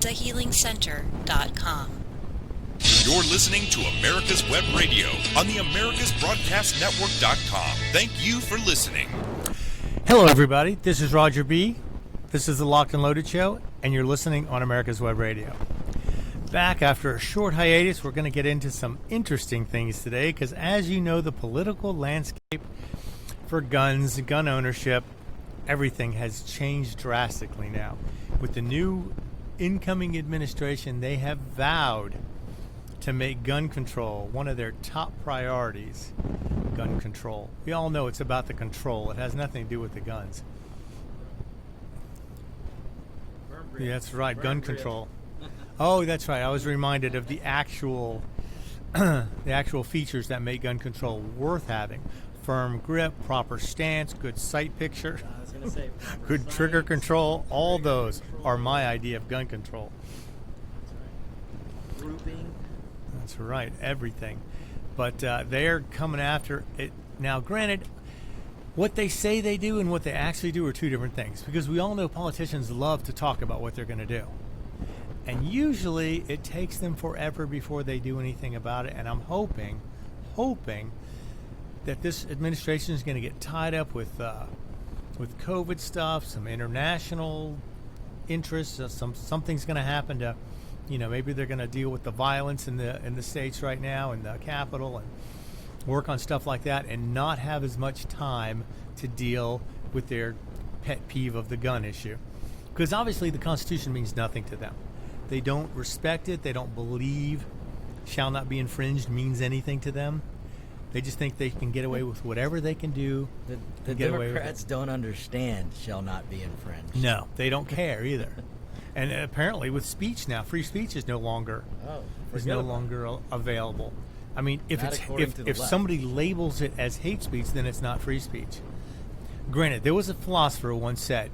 deltahealingcenter.com. You're listening to America's Web Radio on the AmericasBroadcastNetwork.com. Thank you for listening. Hello, everybody. This is Roger B. This is the Locked and Loaded Show, and you're listening on America's Web Radio. Back after a short hiatus, we're going to get into some interesting things today because, as you know, the political landscape for guns, gun ownership, everything has changed drastically now. With the new incoming administration, they have vowed to make gun control one of their top priorities. Gun control. We all know it's about the control. It has nothing to do with the guns. Yeah, that's right, gun control. Oh, that's right. I was reminded of the actual features that make gun control worth having. Firm grip, proper stance, good sight picture, good trigger control. All those are my idea of gun control. Grouping. That's right, everything. But they're coming after it. Now, granted, what they say they do and what they actually do are two different things, because we all know politicians love to talk about what they're going to do. And usually it takes them forever before they do anything about it. And I'm hoping that this administration is going to get tied up with COVID stuff, some international interests, something's going to happen to, maybe they're going to deal with the violence in the states right now, in the Capitol, and work on stuff like that, and not have as much time to deal with their pet peeve of the gun issue. Because obviously the Constitution means nothing to them. They don't respect it. They don't believe shall not be infringed means anything to them. They just think they can get away with whatever they can do. The Democrats don't understand shall not be infringed. No, they don't care either. And apparently with speech now, free speech is no longer available. I mean, if somebody labels it as hate speech, then it's not free speech. Granted, there was a philosopher who once said,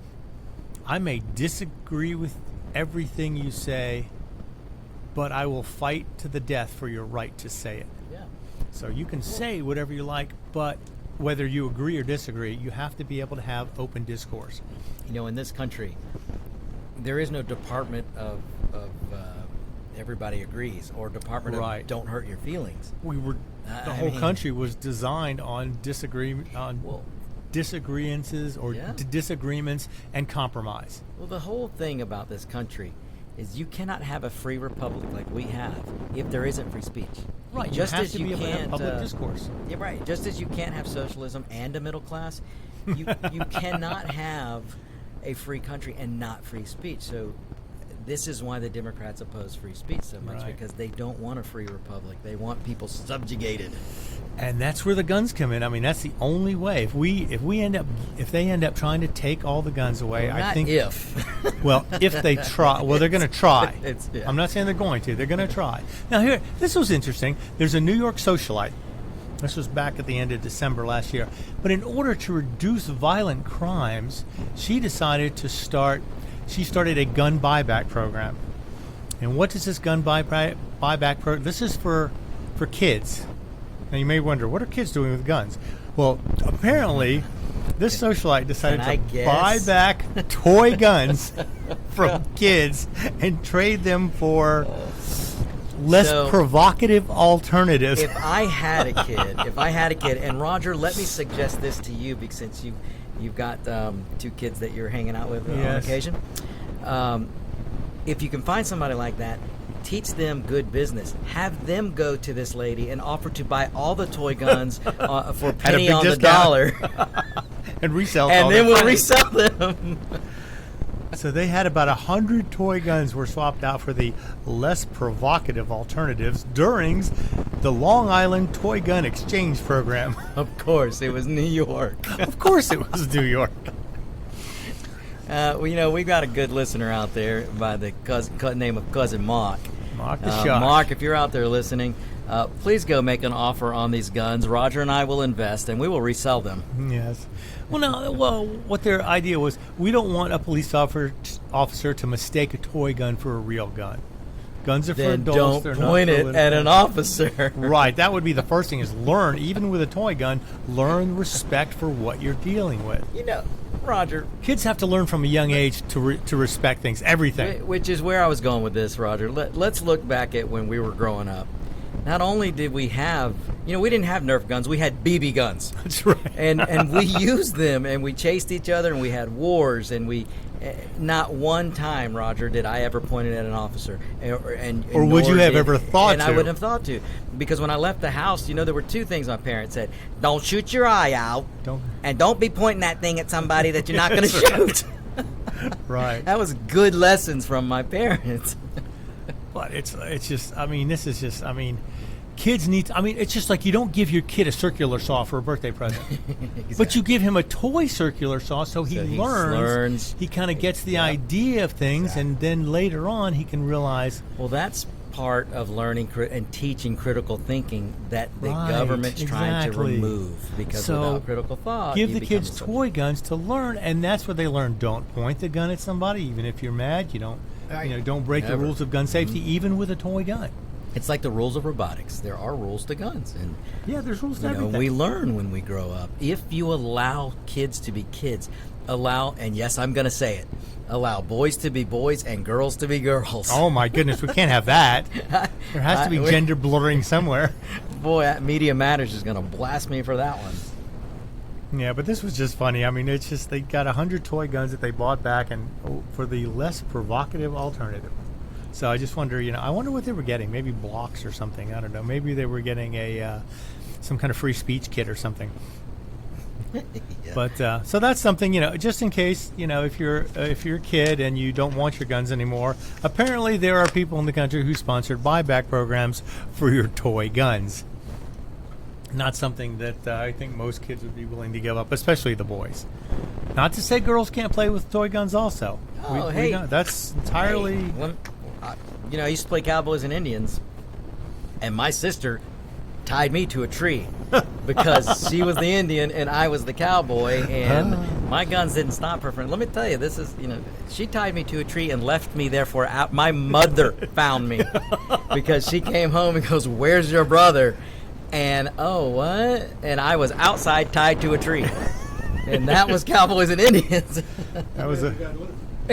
I may disagree with everything you say, but I will fight to the death for your right to say it. Yeah. So you can say whatever you like, but whether you agree or disagree, you have to be able to have open discourse. In this country, there is no department of everybody agrees, or department of don't hurt your feelings. The whole country was designed on disagreements or disagreements and compromise. Well, the whole thing about this country is you cannot have a free republic like we have if there isn't free speech. Right. Just as you can't can't public discourse. Yeah, right. Just as you can't have socialism and a middle class, you cannot have a free country and not free speech. So this is why the Democrats oppose free speech so much, because they don't want a free republic. They want people subjugated. And that's where the guns come in. I mean, that's the only way. If they end up trying to take all the guns away, well, I think if they try, they're going to try. I'm not saying they're going to. They're going to try. Now this was interesting. There's a New York socialite. This was back at the end of December last year. But in order to reduce violent crimes, she started a gun buyback program. And what does this gun buyback program? This is for kids. Now you may wonder, what are kids doing with guns? Well, apparently, this socialite decided to buy back toy guns from kids and trade them for less provocative alternatives. If I had a kid, and Roger, let me suggest this to you, because since you've got two kids that you're hanging out with on occasion. If you can find somebody like that, teach them good business. Have them go to this lady and offer to buy all the toy guns for a penny on the dollar. And resell them. And then we'll resell them. So they had about 100 toy guns were swapped out for the less provocative alternatives during the Long Island Toy Gun Exchange Program. Of course, it was New York. Of course it was New York. We got a good listener out there by the name of Cousin Mark. Mark the Shark. Mark, if you're out there listening, please go make an offer on these guns. Roger and I will invest, and we will resell them. Yes. What their idea was, we don't want a police officer to mistake a toy gun for a real gun. Guns are for Then adults. don't They're not point for it little at an kids. officer. Right. That would be the first thing is learn, even with a toy gun, learn respect for what you're dealing with. You know, Roger, Kids have to learn from a young age to respect things, everything. which is where I was going with this, Roger. Let's look back at when we were growing up. Not only did we have, we didn't have Nerf guns, we had BB guns. That's right. And we used them, and we chased each other, and we had wars, and we not one time, Roger, did I ever point it at an officer. Or would you have ever thought and to? I wouldn't have thought to, because when I left the house, there were two things my parents said: don't shoot your eye out, and don't be pointing that thing at somebody that you're not going to shoot. Right. That was good lessons from my parents. But it's just, kids need, it's just like you don't give your kid a circular saw for a birthday present. But you give him a toy circular saw so he learns. He kind of gets the idea of things, and then later on he can realize. Well, that's part of learning and teaching critical thinking that the Right, government's trying to exactly. remove, because So, without critical thought, Give you the become kids a subject. toy guns to learn, and that's what they learn. Don't point the gun at somebody, even if you're mad. You don't, don't break the Never. rules of gun safety, even with a toy gun. It's like the rules of robotics. There are rules to guns, and Yeah, there's rules to everything. we learn when we grow up. If you allow kids to be kids, and yes, I'm going to say it, allow boys to be boys and girls to be girls. Oh my goodness, we can't have that. There has to be gender blurring somewhere. Boy, Media Matters is going to blast me for that one. Yeah, but this was just funny. It's just they got 100 toy guns that they bought back, and for the less provocative alternative. So I just wonder, I wonder what they were getting. Maybe blocks or something. I don't know. Maybe they were getting some kind of free speech kit or something. Yeah. But so that's something, just in case, if you're a kid and you don't want your guns anymore. Apparently, there are people in the country who sponsored buyback programs for your toy guns. Not something that I think most kids would be willing to give up, especially the boys. Not to say girls can't play with toy guns also. Oh, hey. That's entirely... Hey, I used to play Cowboys and Indians, and my sister tied me to a tree because she was the Indian and I was the cowboy, and my guns didn't stop her from... Let me tell you, this is, she tied me to a tree and left me there for... My mother found me because she came home and goes, "Where's your brother?" And, "Oh, what?" And I was outside tied to a tree. And that was Cowboys and Indians. That was a...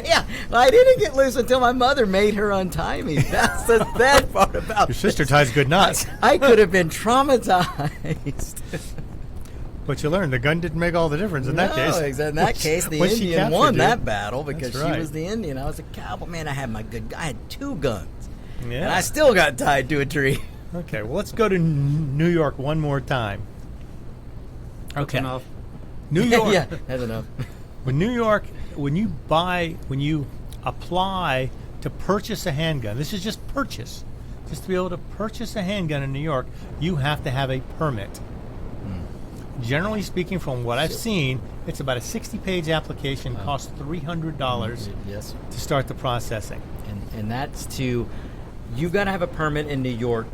Yeah, I didn't get loose until my mother made her untie me. That's the bad part about Your sister ties good knots. I could have been traumatized. But you learned the gun didn't make all the difference in that case. In that case, the Once she Indian captured won you. that battle because That's right. she was the Indian. I was a cowboy. Man, I had I had two guns. Yeah. And I still got tied to a tree. Okay, well, let's go to New York one more time. Okay. Enough. New York. Yeah, that's enough. When you apply to purchase a handgun, this is just purchase. Just to be able to purchase a handgun in New York, you have to have a permit. Generally speaking, from what I've seen, it's about a 60-page application, costs $300 Yes. to start the processing. And that's you've got to have a permit in New York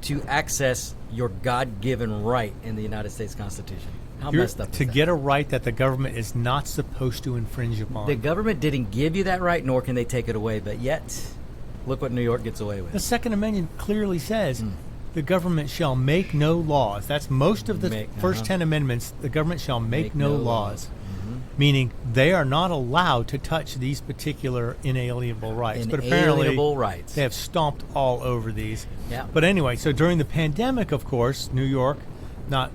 to access your God-given right in the United States Constitution. How messed up is to that? get a right that the government is not supposed to infringe upon. The government didn't give you that right, nor can they take it away. But yet, look what New York gets away with. The Second Amendment clearly says the government shall make no laws. That's most of the first 10 amendments. The government shall make no laws. Meaning they are not allowed to touch these particular inalienable rights. But apparently Inalienable rights. they have stomped all over these. Yeah. But anyway, so during the pandemic, of course, New York, not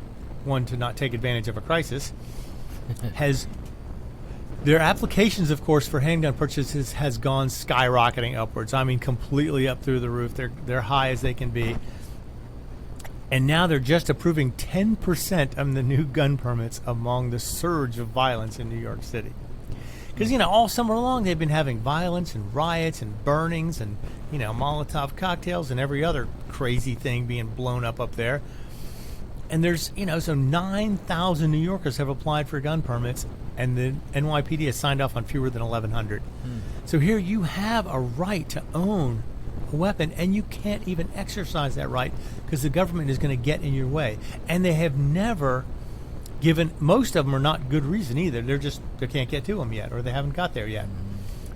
one to not take advantage of a crisis, has their applications, of course, for handgun purchases has gone skyrocketing upwards. I mean, completely up through the roof. They're high as they can be. And now they're just approving 10% of the new gun permits among the surge of violence in New York City. Because, all summer long they've been having violence and riots and burnings and, Molotov cocktails and every other crazy thing being blown up there. And there's, so 9,000 New Yorkers have applied for gun permits, and the NYPD has signed off on fewer than 1,100. So here you have a right to own a weapon, and you can't even exercise that right because the government is going to get in your way. And they have never given, most of them are not good reason either. They can't get to them yet, or they haven't got there yet.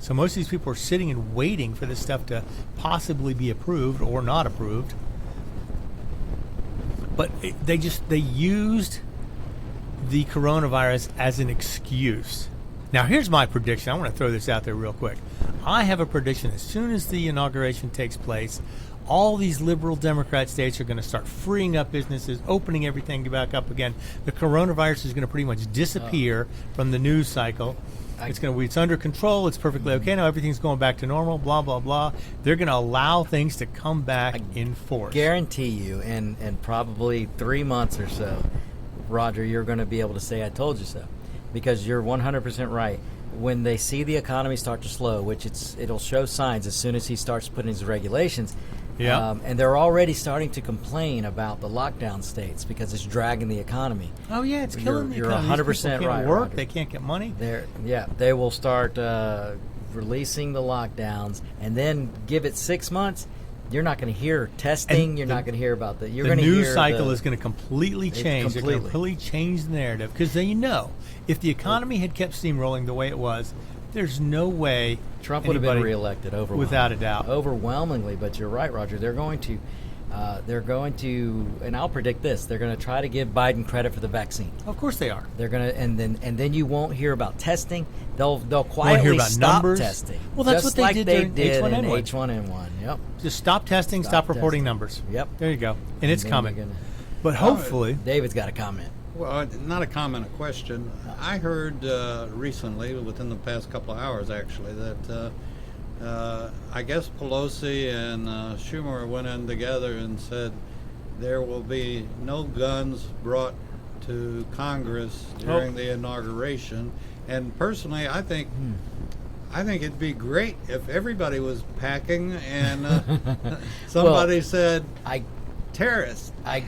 So most of these people are sitting and waiting for this stuff to possibly be approved or not approved. But they used the coronavirus as an excuse. Now, here's my prediction. I want to throw this out there real quick. I have a prediction. As soon as the inauguration takes place, all these liberal Democrat states are going to start freeing up businesses, opening everything back up again. The coronavirus is going to pretty much disappear from the news cycle. It's under control. It's perfectly okay now. Everything's going back to normal. Blah blah blah. They're going to allow things to come back in force. Guarantee you, in probably 3 months or so, Roger, you're going to be able to say, "I told you so," because you're 100% right. When they see the economy start to slow, which it'll show signs as soon as he starts putting his regulations. Yeah. And they're already starting to complain about the lockdown states because it's dragging the economy. Oh yeah, it's killing the You're economy. 100% These people right, can't work. Roger. They can't get money. They will start releasing the lockdowns, and then give it 6 months. You're not going to hear testing. And you're not going to hear about the. You're the going to hear news cycle is going to completely change. They're going to completely. completely change the narrative because if the economy had kept steamrolling the way it was, there's no way Trump would have been anybody- reelected without a doubt. overwhelmingly. But you're right, Roger. They're going to, and I'll predict this. They're going to try to give Biden credit for the vaccine. Of course they are. They're going to, and then you won't hear about testing. They'll hear quietly about stop numbers. testing. Well, that's just what they like did they during did in H1N1. H1N1. Yep. Just stop testing, stop reporting testing. numbers. Yep. There you go. And it's then coming. you're gonna- But hopefully, David's got a comment. Well, not a comment, a question. I heard recently, within the past couple of hours actually, that I guess Pelosi and Schumer went in together and said there will be no guns brought to Congress during the inauguration. And personally, I think it'd be great if everybody was packing and somebody said terrorist. I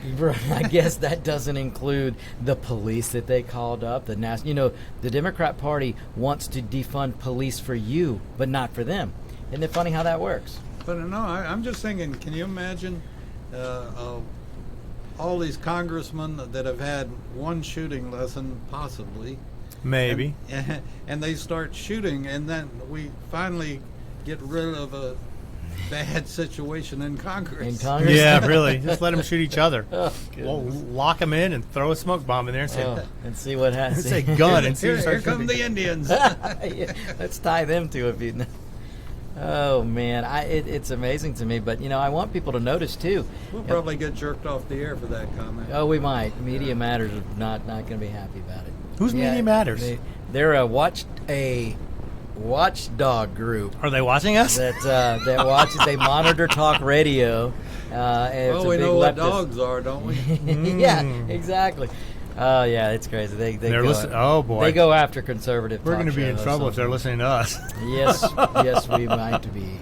guess that doesn't include the police that they called up. The Democrat Party wants to defund police for you, but not for them. Isn't it funny how that works? But no, I'm just thinking, can you imagine all these congressmen that have had one shooting lesson, possibly, maybe. and they start shooting, and then we finally get rid of a bad situation in Congress. In Congress? Yeah, really. Just let them shoot each other. Oh, Well, goodness. lock them in and throw a smoke bomb in there and say, And see what happens. say gun and see Here, who here starts come shooting. the Indians. Yeah, let's tie them to a few. Oh man, it's amazing to me. But I want people to notice too. We'll probably get jerked off the air for that comment. Oh, we might. Media Matters is not going to be happy about it. Who's Media Matters? They're a watchdog group Are they watching us? that watches. They monitor talk radio. And it's Well, a we big know what leftist- dogs are, don't we? Yeah, exactly. Oh yeah, it's crazy. They're go, listen- oh, boy. they go after conservative. We're talk going to be in shows trouble if they're listening sometimes. to us. Yes, we might be.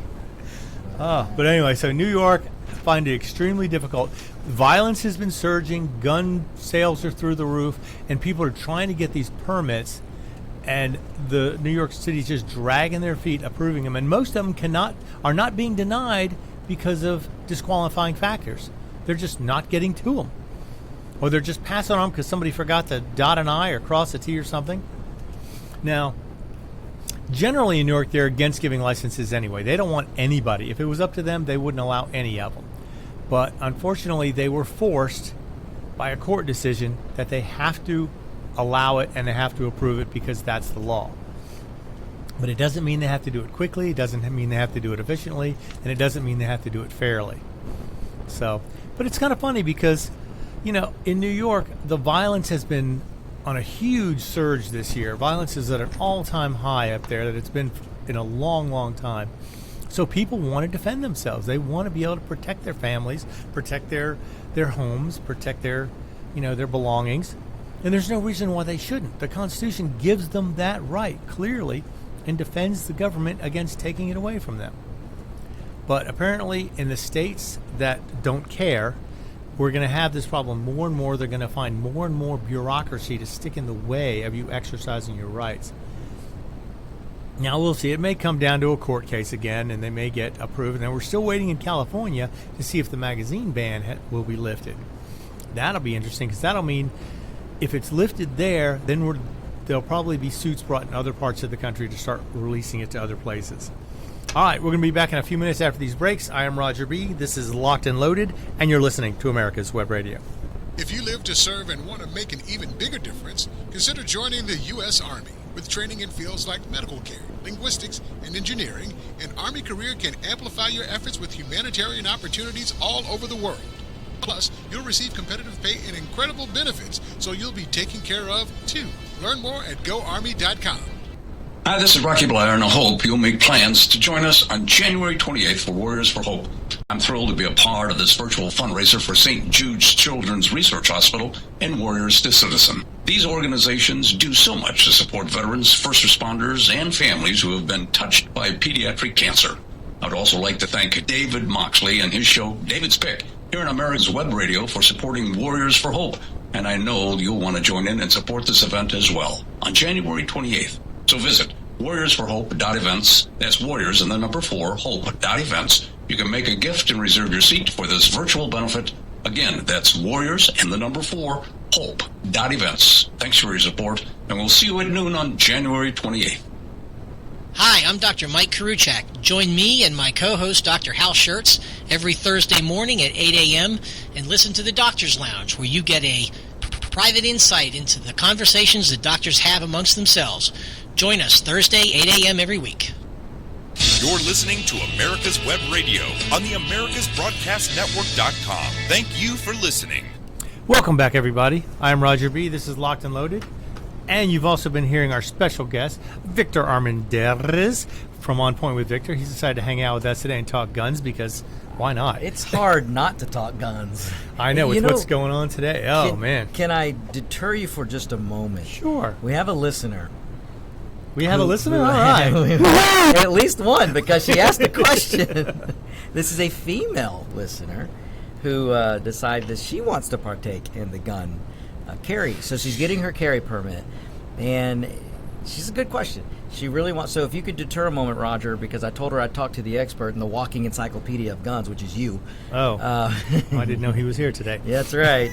But anyway, so New York find it extremely difficult. Violence has been surging, gun sales are through the roof, and people are trying to get these permits, and the New York City is just dragging their feet approving them, and most of them are not being denied because of disqualifying factors. They're just not getting to them, or they're just passing on because somebody forgot to dot an I or cross a T or something. Now, generally in New York, they're against giving licenses anyway. They don't want anybody. If it was up to them, they wouldn't allow any of them. But unfortunately, they were forced by a court decision that they have to allow it and they have to approve it because that's the law. But it doesn't mean they have to do it quickly. It doesn't mean they have to do it efficiently. And it doesn't mean they have to do it fairly. So, but it's kind of funny because, in New York, the violence has been on a huge surge this year. Violence is at an all-time high up there that it's been in a long, long time. So people want to defend themselves. They want to be able to protect their families, protect their homes, protect their belongings. And there's no reason why they shouldn't. The Constitution gives them that right clearly and defends the government against taking it away from them. But apparently in the states that don't care, we're going to have this problem more and more. They're going to find more and more bureaucracy to stick in the way of you exercising your rights. Now, we'll see. It may come down to a court case again, and they may get approved. And we're still waiting in California to see if the magazine ban will be lifted. That'll be interesting, because that'll mean if it's lifted there, then there'll probably be suits brought in other parts of the country to start releasing it to other places. All right, we're going to be back in a few minutes after these breaks. I am Roger B. This is Locked and Loaded, and you're listening to America's Web Radio. If you live to serve and want to make an even bigger difference, consider joining the U.S. Army. With training in fields like medical care, linguistics, and engineering, an Army career can amplify your efforts with humanitarian opportunities all over the world. Plus, you'll receive competitive pay and incredible benefits, so you'll be taken care of, too. Learn more at GoArmy.com. Hi, this is Rocky Blair, and I hope you'll make plans to join us on January 28th for Warriors for Hope. I'm thrilled to be a part of this virtual fundraiser for St. Jude's Children's Research Hospital and Warriors to Citizen. These organizations do so much to support veterans, first responders, and families who have been touched by pediatric cancer. I'd also like to thank David Moxley and his show, David's Pick, here on America's Web Radio for supporting Warriors for Hope. And I know you'll want to join in and support this event as well on January 28th. So visit warriorsforhope.events. That's warriors and the number 4, hope.events. You can make a gift and reserve your seat for this virtual benefit. Again, that's warriors and the number 4, hope.events. Thanks for your support, and we'll see you at noon on January 28th. Hi, I'm Dr. Mike Karuchak. Join me and my co-host, Dr. Hal Schertz, every Thursday morning at 8 a.m. and listen to the Doctor's Lounge, where you get a private insight into the conversations that doctors have amongst themselves. Join us Thursday, 8 a.m. every week. You're listening to America's Web Radio on the AmericasBroadcastNetwork.com. Thank you for listening. Welcome back, everybody. I'm Roger B. This is Locked and Loaded. And you've also been hearing our special guest, Victor Armendariz from On Point with Victor. He's decided to hang out with us today and talk guns because why not? It's hard not to talk guns. I know, with what's going on today. Oh, man. Can I deter you for just a moment? Sure. We have a listener. We have a listener? All right. At least one, because she asked a question. This is a female listener who decided that she wants to partake in the gun carry. So she's getting her carry permit, and she's a good question. She really wants. So if you could deter a moment, Roger, because I told her I'd talk to the expert in the walking encyclopedia of guns, which is you. Oh, I didn't know he was here today. Yeah, that's right.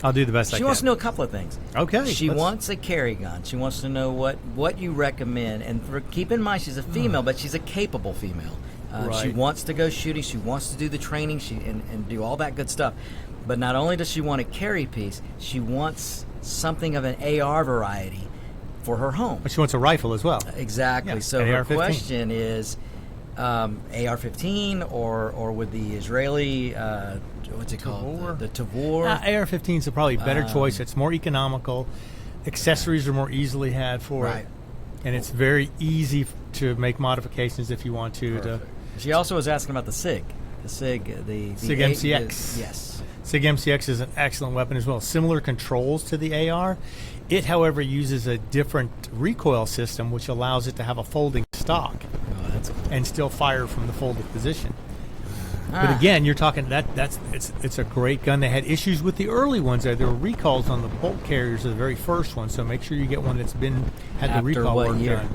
I'll do the best I can. She wants to know a couple of things. Okay. She wants a carry gun. She wants to know what you recommend. And keep in mind, she's a female, but she's a capable female. Right. She wants to go shooting. She wants to do the training and do all that good stuff. But not only does she want a carry piece, she wants something of an AR variety for her home. But she wants a rifle as well. Exactly. Yeah, So her AR-15. question is AR-15 or with the Israeli, what's it called? The Tavor. AR-15 is a probably better choice. It's more economical. Accessories are more easily had for it. And it's very easy to make modifications if you want to. She also was asking about the SIG. The SIG, the SIG MCX. Yes. SIG MCX is an excellent weapon as well. Similar controls to the AR. It, however, uses a different recoil system, which allows it to have a folding stock and still fire from the folded position. But again, you're talking it's a great gun. They had issues with the early ones. There were recalls on the bolt carriers of the very first one, so make sure you get one that's had After the recall what work year?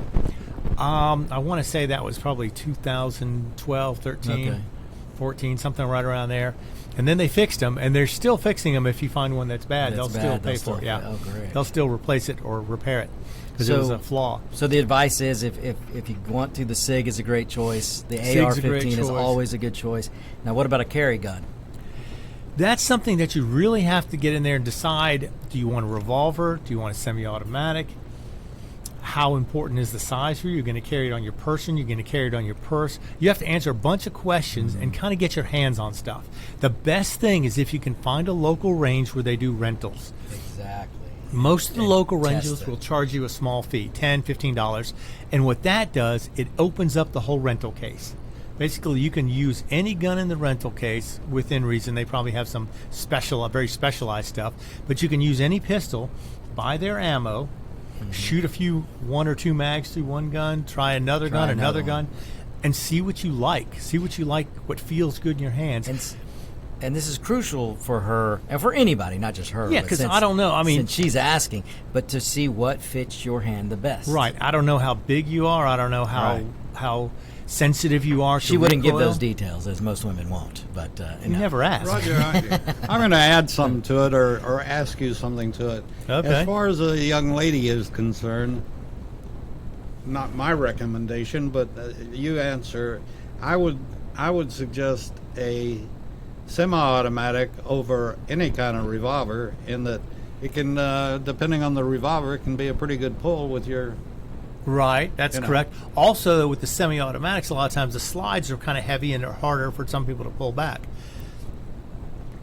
done. I want to say that was probably 2012, 13, 14, something right around there. And then they fixed them, and they're still fixing them. If you find one that's bad, they'll still pay for it. Yeah, Oh, great. they'll still replace it or repair it because it was a flaw. So the advice is, if you want to, the SIG is a great choice. The SIG's a great AR-15 is choice. always a good choice. Now, what about a carry gun? That's something that you really have to get in there and decide. Do you want a revolver? Do you want a semi-automatic? How important is the size for you? You're going to carry it on your person. You're going to carry it on your purse. You have to answer a bunch of questions and kind of get your hands on stuff. The best thing is if you can find a local range where they do rentals. Exactly. Most of the local rentals it. will charge you a small fee, $10, $15. And what that does, it opens up the whole rental case. Basically, you can use any gun in the rental case within reason. They probably have some very specialized stuff. But you can use any pistol, buy their ammo, shoot one or two mags through one gun, try another gun, and see what you like. See what you like, what feels good in your hands. And this is crucial for her, and for anybody, not just her. Yeah, because I don't know. I mean, since she's asking, but to see what fits your hand the best. Right. I don't know how big you are. I don't know how sensitive you are. She to wouldn't give recoil. those details, as most women won't. But You never ask. Roger, I'm going to add something to it or ask you something to it. Okay. As far as a young lady is concerned, not my recommendation, but you answer. I would suggest a semi-automatic over any kind of revolver, in that it can, depending on the revolver, it can be a pretty good pull with your. Right, that's You know. correct. Also, with the semi-automatics, a lot of times the slides are kind of heavy and they're harder for some people to pull back.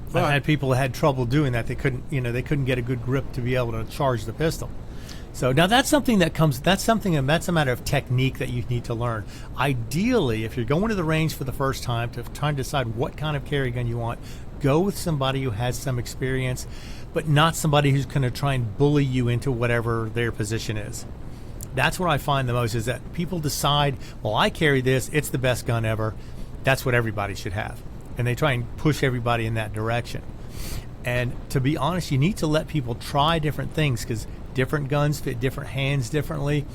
I've Right. had people that had trouble doing that. They couldn't get a good grip to be able to charge the pistol. So now that's something that's a matter of technique that you need to learn. Ideally, if you're going to the range for the first time to try and decide what kind of carry gun you want, go with somebody who has some experience, but not somebody who's going to try and bully you into whatever their position is. That's what I find the most, is that people decide, well, I carry this, it's the best gun ever. That's what everybody should have. And they try and push everybody in that direction. And to be honest, you need to let people try different things, because different guns fit different hands differently.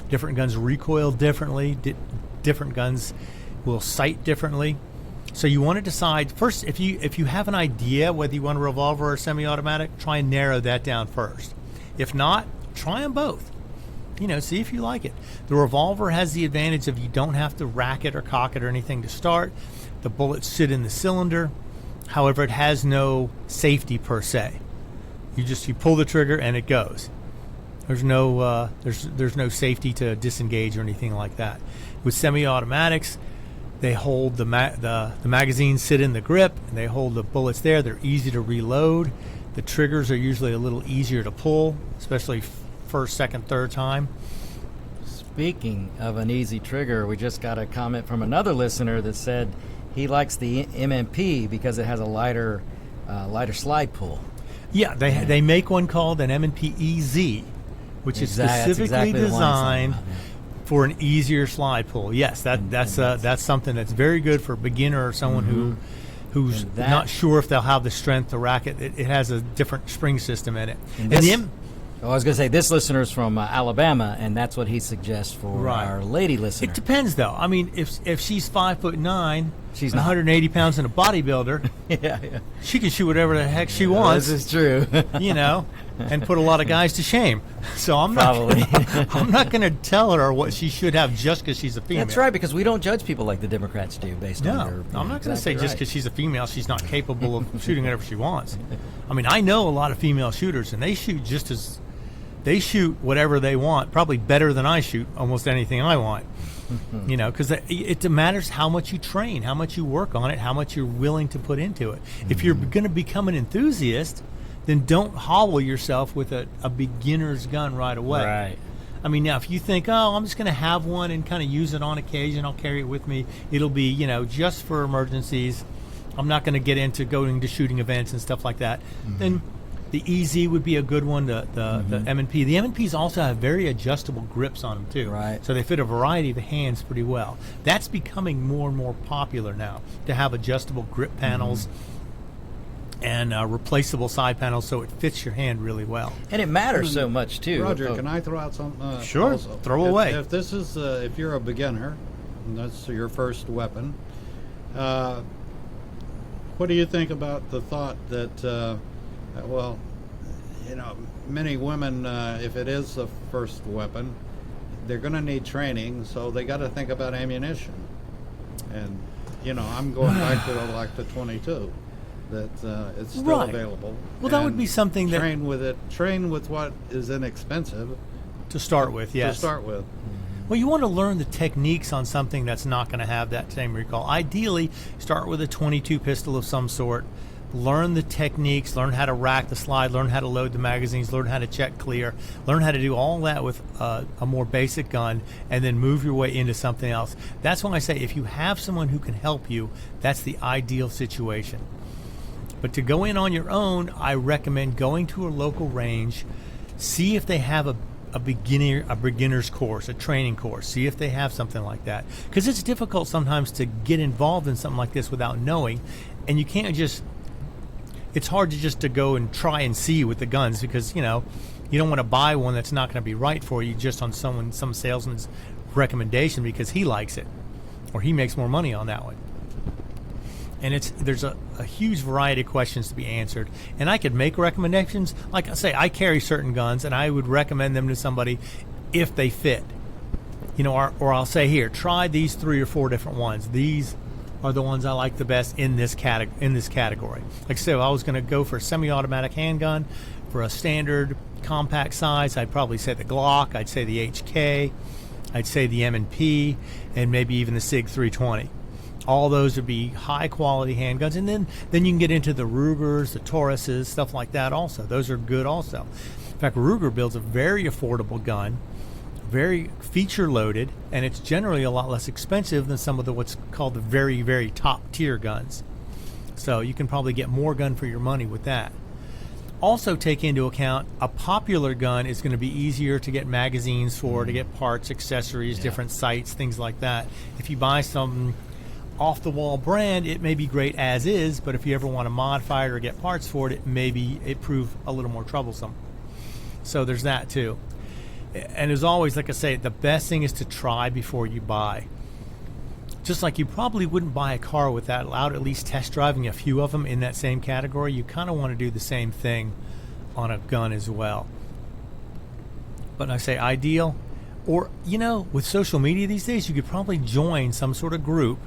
Different guns recoil differently. Different guns will sight differently. So you want to decide first, if you have an idea whether you want a revolver or a semi-automatic, try and narrow that down first. If not, try them both. See if you like it. The revolver has the advantage of you don't have to rack it or cock it or anything to start. The bullets sit in the cylinder. However, it has no safety per se. You pull the trigger and it goes. There's no safety to disengage or anything like that. With semi-automatics, they hold the magazines sit in the grip and they hold the bullets there. They're easy to reload. The triggers are usually a little easier to pull, especially first, second, third time. speaking of an easy trigger, we just got a comment from another listener that said he likes the MMP because it has a lighter slide pull. Yeah, they make one called an M&P EZ, which is specifically exactly the one I'm talking designed about, yeah. for an easier slide pull. Yes, that's something that's very good for a beginner or someone who's And that- not sure if they'll have the strength to rack it. It has a different spring system in it. And And this- I was going to say, this listener's from Alabama, and that's what he suggests for Right. our lady listener. It depends, though. I mean, if she's 5'9", She's and not. 180 pounds and a bodybuilder, yeah. she can shoot whatever the heck she wants. This is true. And put a lot of guys to shame. So I'm Probably. not going to tell her what she should have just because she's a female. That's right, because we don't judge people like the Democrats do based on No, their... I'm not going to say exactly just right. because she's a female, she's not capable of shooting whatever she wants. I mean, I know a lot of female shooters, and they shoot whatever they want, probably better than I shoot almost anything I want. Because it matters how much you train, how much you work on it, how much you're willing to put into it. If you're going to become an enthusiast, then don't hobble yourself with a beginner's gun right away. Right. I mean, now, if you think, I'm just going to have one and kind of use it on occasion, I'll carry it with me, it'll be, just for emergencies, I'm not going to get into going to shooting events and stuff like that, then the EZ would be a good one, the M&P. The M&Ps also have very adjustable grips on them, too. Right. So they fit a variety of hands pretty well. That's becoming more and more popular now, to have adjustable grip panels and replaceable side panels so it fits your hand really well. And it matters so much, too. Roger, Oh, can I throw out something? Sure, Also? throw away. If this is, if you're a beginner, and that's your first weapon, what do you think about the thought that, many women, if it is the first weapon, they're going to need training, so they got to think about ammunition. And, I'm going back to the 22. That it's still Right. available. Well, that would And be something that- train with it. Train with what is inexpensive To start with, yes. to start with. Well, you want to learn the techniques on something that's not going to have that same recoil. Ideally, start with a 22 pistol of some sort. Learn the techniques, learn how to rack the slide, learn how to load the magazines, learn how to check clear, learn how to do all that with a more basic gun, and then move your way into something else. That's when I say if you have someone who can help you, that's the ideal situation. But to go in on your own, I recommend going to a local range, see if they have a beginner's course, a training course. See if they have something like that. Because it's difficult sometimes to get involved in something like this without knowing, and you can't just... It's hard to go and try and see with the guns because, you don't want to buy one that's not going to be right for you just on some salesman's recommendation because he likes it. or he makes more money on that one. And there's a huge variety of questions to be answered. And I could make recommendations. Like I say, I carry certain guns, and I would recommend them to somebody if they fit. Or I'll say, here, try these 3 or 4 different ones. These are the ones I like the best in this category. Like I said, if I was going to go for a semi-automatic handgun, for a standard compact size, I'd probably say the Glock, I'd say the HK, I'd say the M&P, and maybe even the SIG 320. All those would be high quality handguns, and then you can get into the Rugers, the Tauruses, stuff like that also. Those are good also. In fact, Ruger builds a very affordable gun, very feature loaded, and it's generally a lot less expensive than some of the what's called the very, very top tier guns. So you can probably get more gun for your money with that. Also take into account a popular gun is going to be easier to get magazines for, to get parts, accessories, different sights, things like that. If you buy some off-the-wall brand, it may be great as is, but if you ever want to modify it or get parts for it, it prove a little more troublesome. So there's that too. And as always, like I say, the best thing is to try before you buy. Just like you probably wouldn't buy a car without at least test driving a few of them in that same category, you kind of want to do the same thing on a gun as well. But I say ideal, or with social media these days, you could probably join some sort of group,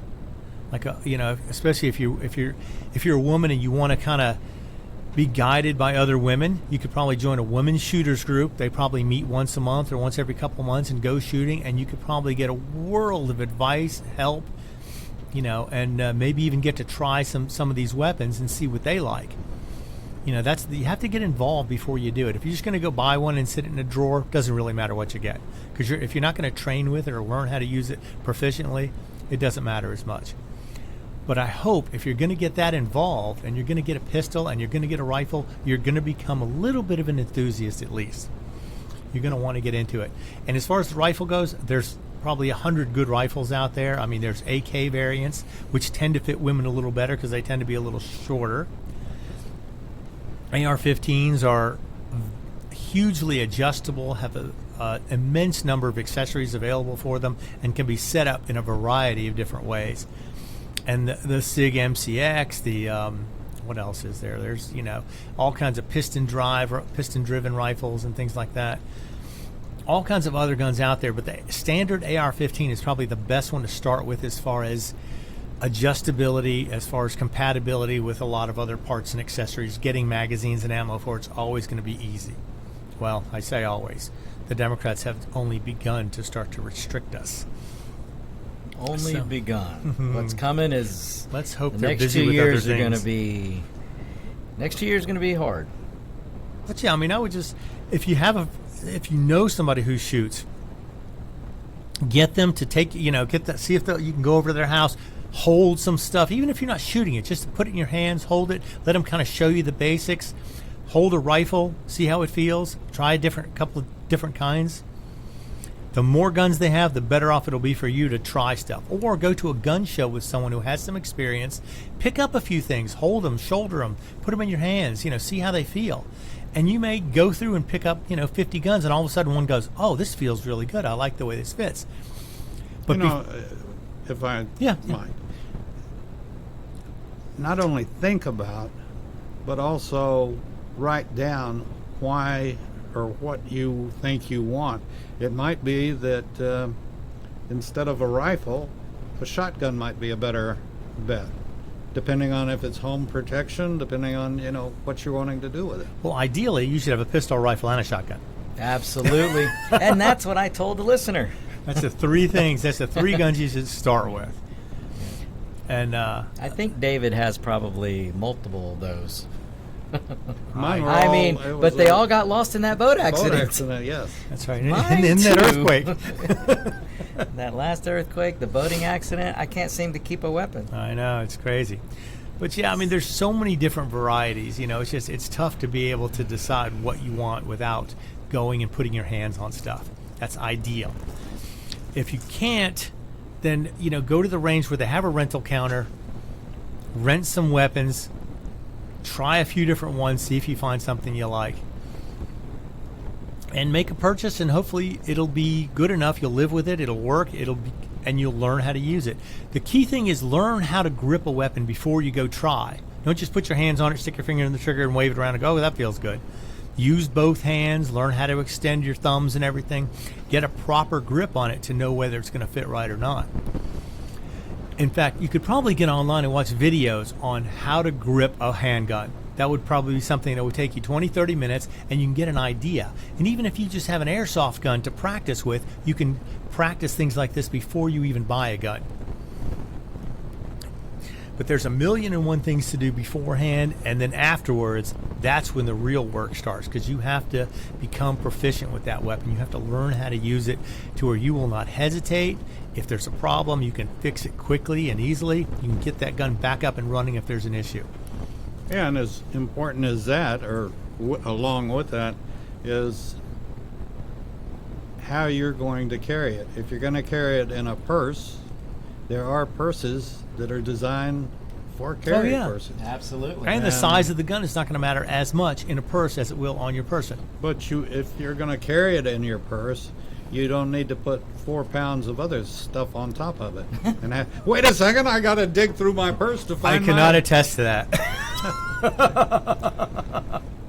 like especially if you're a woman and you want to kind of be guided by other women, you could probably join a women's shooters group. They probably meet once a month or once every couple months and go shooting, and you could probably get a world of advice, help, and maybe even get to try some of these weapons and see what they like. You have to get involved before you do it. If you're just going to go buy one and sit it in a drawer, it doesn't really matter what you get, because if you're not going to train with it or learn how to use it proficiently, it doesn't matter as much. But I hope if you're going to get that involved and you're going to get a pistol and you're going to get a rifle, you're going to become a little bit of an enthusiast at least. You're going to want to get into it. And as far as the rifle goes, there's probably 100 good rifles out there. I mean, there's AK variants, which tend to fit women a little better because they tend to be a little shorter. AR-15s are hugely adjustable, have an immense number of accessories available for them, and can be set up in a variety of different ways. And the SIG MCX, what else is there? There's, all kinds of piston-driven rifles and things like that. All kinds of other guns out there, but the standard AR-15 is probably the best one to start with as far as adjustability, as far as compatibility with a lot of other parts and accessories. Getting magazines and ammo for it's always going to be easy. Well, I say always. The Democrats have only begun to start to restrict us. Only begun. What's coming is, let's hope the they're next busy 2 with years other are going to things. be. Next 2 years is going to be hard. But yeah, I mean, I would just, if you know somebody who shoots, get them to take, see if you can go over to their house, hold some stuff, even if you're not shooting it, just put it in your hands, hold it, let them kind of show you the basics. Hold a rifle, see how it feels. Try a couple of different kinds. The more guns they have, the better off it'll be for you to try stuff. Or go to a gun show with someone who has some experience. Pick up a few things, hold them, shoulder them, put them in your hands, see how they feel. And you may go through and pick up, 50 guns, and all of a sudden one goes, oh, this feels really good. I like the way this fits. But if I Yeah. mind, not only think about, but also write down why or what you think you want. It might be that instead of a rifle, a shotgun might be a better bet, depending on if it's home protection, depending on what you're wanting to do with it. Well, ideally, you should have a pistol, rifle, and a shotgun. Absolutely. And that's what I told the listener. That's the three things. That's the three guns you should start with. And I think David has probably multiple of those. Mine were but they all got lost in that boat accident. Boat accident, yes. that's right. Mine And that too. earthquake. That last earthquake, the boating accident, I can't seem to keep a weapon. I know, it's crazy. But yeah, I mean, there's so many different varieties. It's tough to be able to decide what you want without going and putting your hands on stuff. That's ideal. If you can't, then go to the range where they have a rental counter, rent some weapons, try a few different ones, see if you find something you like, and make a purchase, and hopefully it'll be good enough. You'll live with it. It'll work. It'll and you'll learn how to use it. The key thing is learn how to grip a weapon before you go try. Don't just put your hands on it, stick your finger in the trigger, and wave it around and go, oh, that feels good. Use both hands, learn how to extend your thumbs and everything. Get a proper grip on it to know whether it's going to fit right or not. In fact, you could probably get online and watch videos on how to grip a handgun. That would probably be something that would take you 20, 30 minutes, and you can get an idea. And even if you just have an airsoft gun to practice with, you can practice things like this before you even buy a gun. But there's 1,000,001 things to do beforehand, and then afterwards, that's when the real work starts, because you have to become proficient with that weapon. You have to learn how to use it to where you will not hesitate. If there's a problem, you can fix it quickly and easily. You can get that gun back up and running if there's an issue. Yeah, and as important as that, or along with that, is how you're going to carry it. If you're going to carry it in a purse, there are purses that are designed for carry purses. Absolutely. And the size of the gun is not going to matter as much in a purse as it will on your person. But if you're going to carry it in your purse, you don't need to put 4 pounds of other stuff on top of it. And wait a second, I got to dig through my purse to find I cannot attest to that.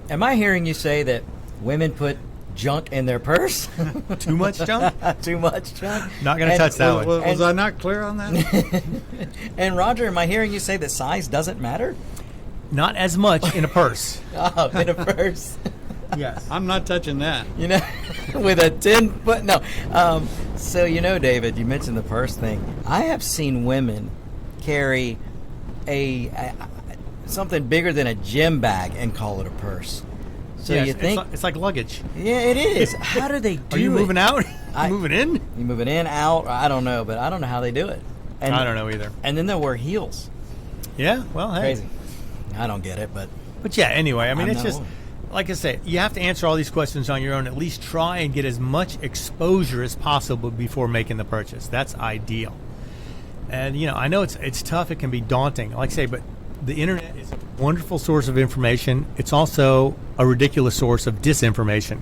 Am I hearing you say that women put junk in their purse? Too much junk? Too much junk? Not going to touch that one. Was I not clear on that? And Roger, am I hearing you say that size doesn't matter? Not as much in a purse. Oh, in a purse. Yes. I'm not touching that. You know, with a 10-foot, no. So, David, you mentioned the purse thing. I have seen women carry something bigger than a gym bag and call it a purse. So Yes, you think... it's like luggage. Yeah, it is. How do they do it? Are you moving out? Moving in? You moving in, out? I don't know, but I don't know how they do it. And, I don't know either. And then they'll wear heels. Yeah, well, hey. Crazy. I don't get it, but... But yeah, anyway, I mean, I'm it's not just... one. Like I said, you have to answer all these questions on your own. At least try and get as much exposure as possible before making the purchase. That's ideal. And, I know it's tough. It can be daunting. Like I say, but the internet is a wonderful source of information. It's also a ridiculous source of disinformation.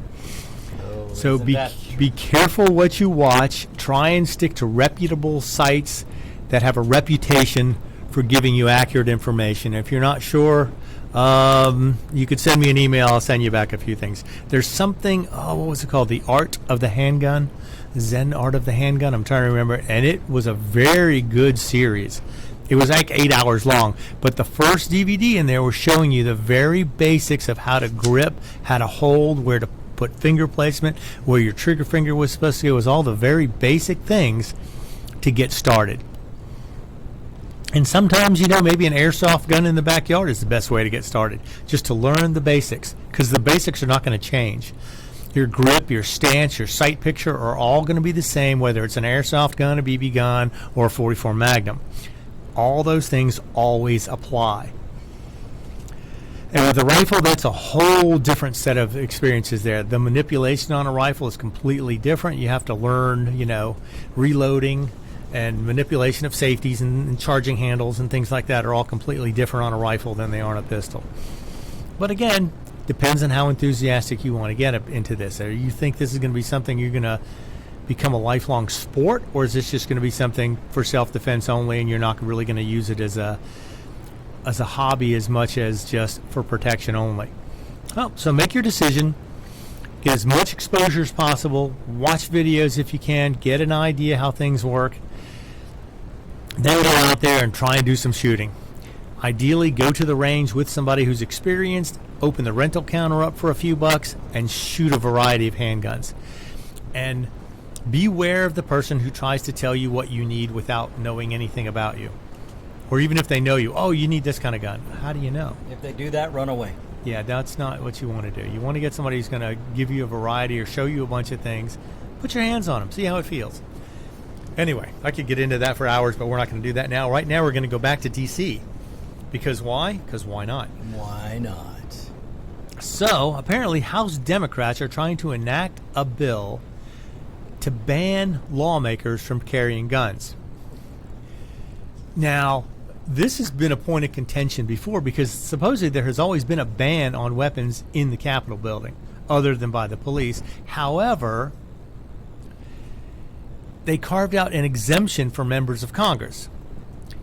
So be careful what you watch. Try and stick to reputable sites that have a reputation for giving you accurate information. If you're not sure, you could send me an email. I'll send you back a few things. There's something, what was it called? The Art of the Handgun. Zen Art of the Handgun. I'm trying to remember. And it was a very good series. It was like 8 hours long. But the first DVD in there was showing you the very basics of how to grip, how to hold, where to put finger placement, where your trigger finger was supposed to go. It was all the very basic things to get started. And sometimes, maybe an airsoft gun in the backyard is the best way to get started, just to learn the basics, because the basics are not going to change. Your grip, your stance, your sight picture are all going to be the same, whether it's an airsoft gun, a BB gun, or a .44 Magnum. All those things always apply. And with a rifle, that's a whole different set of experiences there. The manipulation on a rifle is completely different. You have to learn, reloading and manipulation of safeties and charging handles and things like that are all completely different on a rifle than they are on a pistol. But again, depends on how enthusiastic you want to get into this. Or you think this is going to be something you're going to become a lifelong sport, or is this just going to be something for self-defense only and you're not really going to use it as a hobby as much as just for protection only? Well, so make your decision. Get as much exposure as possible. Watch videos if you can. Get an idea how things work. Then go out there and try and do some shooting. Ideally, go to the range with somebody who's experienced, open the rental counter up for a few bucks, and shoot a variety of handguns. And beware of the person who tries to tell you what you need without knowing anything about you. Or even if they know you, you need this kind of gun. How do you know? If they do that, run away. Yeah, that's not what you want to do. You want to get somebody who's going to give you a variety or show you a bunch of things. Put your hands on them. See how it feels. Anyway, I could get into that for hours, but we're not going to do that now. Right now, we're going to go back to D.C. Because why? Because why not? Why not? So, apparently, House Democrats are trying to enact a bill to ban lawmakers from carrying guns. Now, this has been a point of contention before because supposedly there has always been a ban on weapons in the Capitol building, other than by the police. However, they carved out an exemption for members of Congress.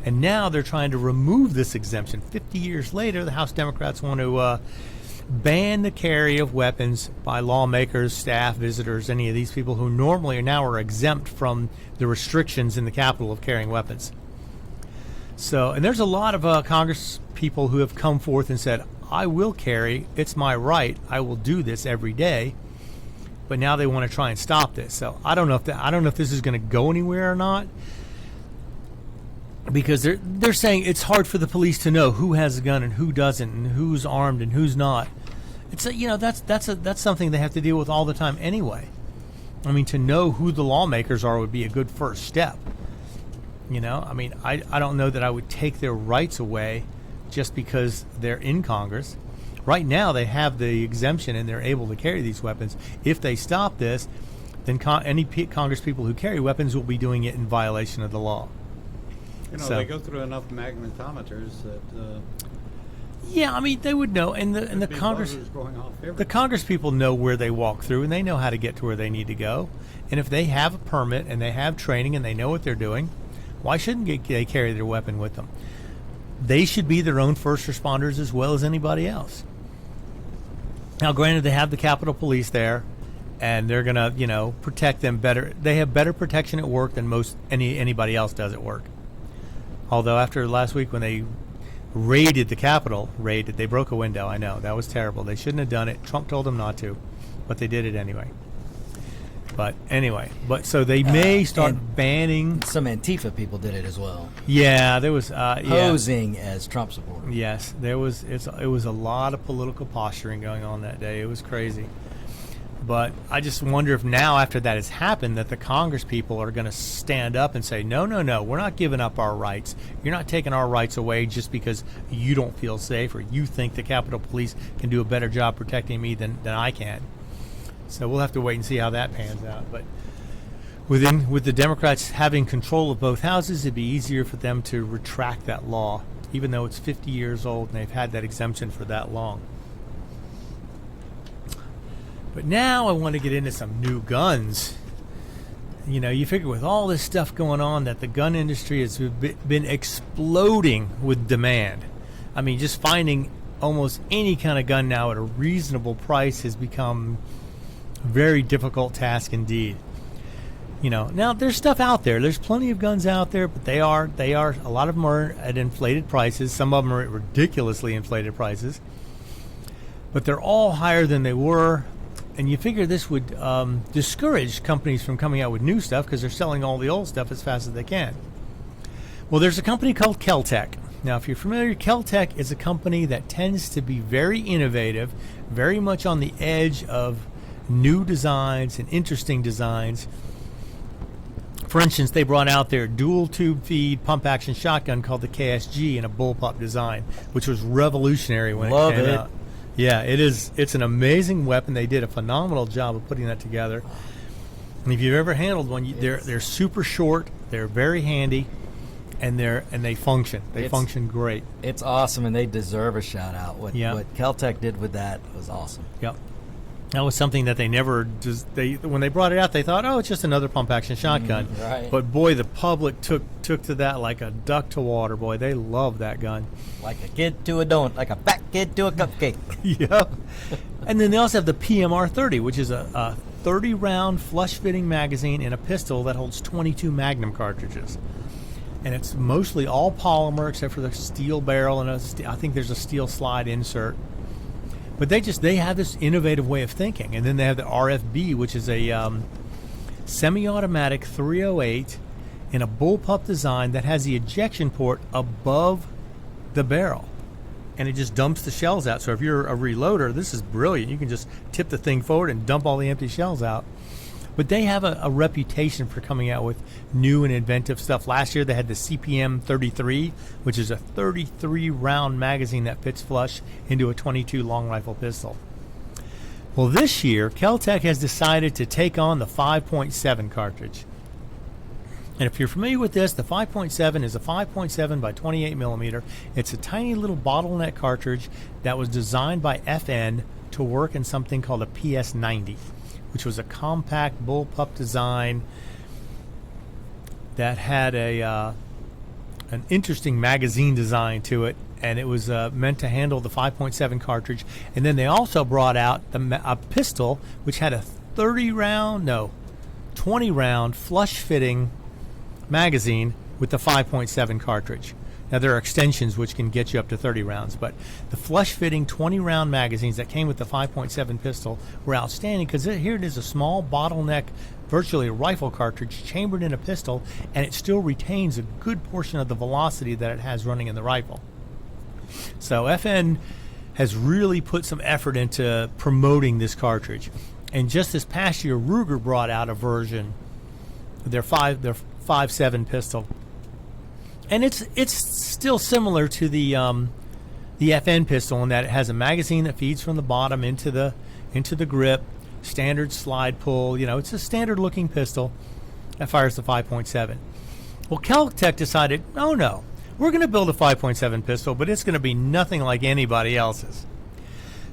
And now they're trying to remove this exemption. 50 years later, the House Democrats want to ban the carry of weapons by lawmakers, staff, visitors, any of these people who normally are exempt from the restrictions in the Capitol of carrying weapons. So, and there's a lot of Congress people who have come forth and said, I will carry, it's my right, I will do this every day. But now they want to try and stop this. So I don't know if this is going to go anywhere or not. Because they're saying it's hard for the police to know who has a gun and who doesn't, and who's armed and who's not. It's that's something they have to deal with all the time anyway. I mean, to know who the lawmakers are would be a good first step. I mean, I don't know that I would take their rights away just because they're in Congress. Right now, they have the exemption and they're able to carry these weapons. If they stop this, then any Congress people who carry weapons will be doing it in violation of the law. They go through enough magnetometers that. Yeah, I mean, they would know, and the Congress, the Congress people know where they walk through, and they know how to get to where they need to go. And if they have a permit and they have training and they know what they're doing, why shouldn't they carry their weapon with them? They should be their own first responders as well as anybody else. Now, granted, they have the Capitol Police there, and they're gonna, protect them better. They have better protection at work than anybody else does at work. Although after last week when they raided the Capitol, they broke a window. I know, that was terrible. They shouldn't have done it. Trump told them not to, but they did it anyway. So they may start banning. Some Antifa people did it as well. Yeah, there was posing as Trump supporters. Yes, there was. It was a lot of political posturing going on that day. It was crazy. But I just wonder if now, after that has happened, that the Congress people are going to stand up and say, no, we're not giving up our rights. You're not taking our rights away just because you don't feel safe or you think the Capitol Police can do a better job protecting me than I can. So we'll have to wait and see how that pans out. But with the Democrats having control of both houses, it'd be easier for them to retract that law, even though it's 50 years old and they've had that exemption for that long. But now I want to get into some new guns. You figure with all this stuff going on that the gun industry has been exploding with demand. I mean, just finding almost any kind of gun now at a reasonable price has become a very difficult task indeed. Now there's stuff out there. There's plenty of guns out there, but they are a lot of them are at inflated prices. Some of them are at ridiculously inflated prices. But they're all higher than they were. And you figure this would discourage companies from coming out with new stuff because they're selling all the old stuff as fast as they can. Well, there's a company called Kel-Tec. Now, if you're familiar, Kel-Tec is a company that tends to be very innovative, very much on the edge of new designs and interesting designs. For instance, they brought out their dual tube feed pump action shotgun called the KSG in a bullpup design, which was revolutionary when it came out. Yeah, it is. It's an amazing weapon. They did a phenomenal job of putting that together. And if you've ever handled one, they're super short. They're very handy, and they function. They function great. It's awesome, and they deserve a shout out. What Kel-Tec did with that was awesome. Yep. That was something that they never when they brought it out, they thought, oh, it's just another pump action shotgun. Right. But boy, the public took to that like a duck to water. Boy, they love that gun. Like a kid to a donut, like a fat kid to a cupcake. Yep. And then they also have the PMR 30, which is a 30-round flush-fitting magazine in a pistol that holds 22 Magnum cartridges. And it's mostly all polymer except for the steel barrel and I think there's a steel slide insert. But they have this innovative way of thinking. And then they have the RFB, which is a semi-automatic 308 in a bullpup design that has the ejection port above the barrel. And it just dumps the shells out. So if you're a reloader, this is brilliant. You can just tip the thing forward and dump all the empty shells out. But they have a reputation for coming out with new and inventive stuff. Last year they had the CPM 33, which is a 33-round magazine that fits flush into a 22 long rifle pistol. Well, this year, Kel-Tec has decided to take on the 5.7 cartridge. And if you're familiar with this, the 5.7 is a 5.7 by 28 millimeter. It's a tiny little bottleneck cartridge that was designed by FN to work in something called a PS90, which was a compact bullpup design. that had an interesting magazine design to it, and it was meant to handle the 5.7 cartridge. And then they also brought out a pistol which had a 20-round flush-fitting magazine with the 5.7 cartridge. Now, there are extensions which can get you up to 30 rounds, but the flush-fitting 20-round magazines that came with the 5.7 pistol were outstanding, because here it is, a small bottleneck, virtually a rifle cartridge chambered in a pistol, and it still retains a good portion of the velocity that it has running in the rifle. So FN has really put some effort into promoting this cartridge. And just this past year, Ruger brought out a version, their 5.7 pistol. And it's still similar to the FN pistol in that it has a magazine that feeds from the bottom into the grip, standard slide pull. It's a standard looking pistol that fires the 5.7. Well, Kel-Tec decided, oh no, we're going to build a 5.7 pistol, but it's going to be nothing like anybody else's.